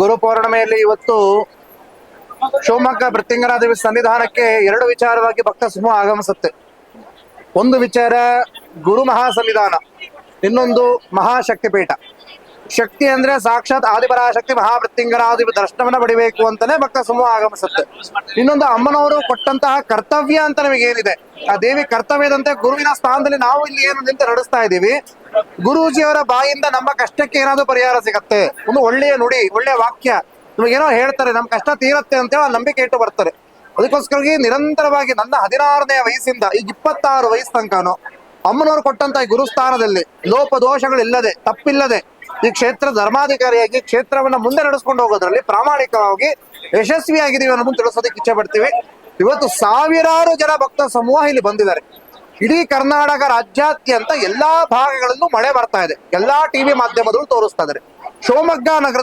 ಗುರು ಪೌರ್ಣಿಮೆಯಲ್ಲಿ ಇವತ್ತು ಶಿವಮೊಗ್ಗ ಭೃತ್ಯಂಗರಾದೇವಿ ಸನ್ನಿಧಾನಕ್ಕೆ ಎರಡು ವಿಚಾರವಾಗಿ ಭಕ್ತ ಸಮೂಹ ಆಗಮಿಸುತ್ತೆ. ಒಂದು ವಿಚಾರ ಗುರು ಮಹಾ ಸನ್ನಿಧಾನ, ಇನ್ನೊಂದು ಮಹಾಶಕ್ತಿಪೀಠ. ಶಕ್ತಿ ಅಂದ್ರೆ ಸಾಕ್ಷಾತ್ ಆದಿಪರಾಶಕ್ತಿ ಮಹಾಭೃತ್ಯಂಗರಾದೇವಿ ದರ್ಶನವನ್ನ ಪಡಿಬೇಕು ಅಂತಾನೆ ಭಕ್ತ ಸಮೂಹ ಆಗಮಿಸುತ್ತೆ. ಇನ್ನೊಂದು ಅಮ್ಮನವರು ಕೊಟ್ಟಂತಹ ಕರ್ತವ್ಯ ಅಂತ ನಮಗೆ ಏನಿದೆ, ಆ ದೇವಿ ಕರ್ತವ್ಯದಂತೆ ಗುರುವಿನ ಸ್ಥಾನದಲ್ಲಿ ನಾವು ಇಲ್ಲಿ ಏನು ನಿಂತು ನಡೆಸ್ತಾ ಇದ್ದೀವಿ. ಗುರೂಜಿಯವರ ಬಾಯಿಂದ ನಮ್ಮ ಕಷ್ಟಕ್ಕೆ ಏನಾದ್ರು ಪರಿಹಾರ ಸಿಗತ್ತೆ, ಒಂದು ಒಳ್ಳೆಯ ನುಡಿ, ಒಳ್ಳೆಯ ವಾಕ್ಯ ನಮಗೇನೋ ಹೇಳ್ತಾರೆ, ನಮ್ ಕಷ್ಟ ತೀರತ್ತೆ ಅಂತೇಳಿ ಆ ನಂಬಿಕೆ ಇಟ್ಟು ಬರ್ತಾರೆ. ಅದಕ್ಕೋಸ್ಕರವಾಗಿ ನಿರಂತರವಾಗಿ ನನ್ನ 16ನೇ ವಯಸ್ಸಿಂದ ಈಗ 26 ವಯಸ್ಸು ತನಕನೂ ಅಮ್ಮನವರು ಕೊಟ್ಟಂತ ಈ ಗುರುಸ್ಥಾನದಲ್ಲಿ ಲೋಪದೋಷಗಳಿಲ್ಲದೆ, ತಪ್ಪಿಲ್ಲದೆ ಈ ಕ್ಷೇತ್ರ ಧರ್ಮಾಧಿಕಾರಿಯಾಗಿ ಕ್ಷೇತ್ರವನ್ನ ಮುಂದೆ ನಡೆಸ್ಕೊಂಡು ಹೋಗೋದ್ರಲ್ಲಿ ಪ್ರಾಮಾಣಿಕವಾಗಿ ಯಶಸ್ವಿಯಾಗಿದ್ದೀವಿ ಅನ್ನೋದನ್ನು ತಿಳಿಸೋದಕ್ಕೆ ಇಚ್ಛೆ ಪಡ್ತೀವಿ. ಇವತ್ತು ಸಾವಿರಾರು ಜನ ಭಕ್ತ ಸಮೂಹ ಇಲ್ಲಿ ಬಂದಿದ್ದಾರೆ. ಇಡೀ ಕರ್ನಾಟಕ ರಾಜ್ಯಾದ್ಯಂತ ಎಲ್ಲಾ ಭಾಗಗಳಲ್ಲೂ ಮಳೆ ಬರ್ತಾ ಇದೆ. ಎಲ್ಲಾ ಟಿವಿ ಮಾಧ್ಯಮದಲ್ಲೂ ತೋರಿಸ್ತಾ ಇದ್ದಾರೆ. ಶಿವಮೊಗ್ಗ ನಗರದಲ್ಲಿ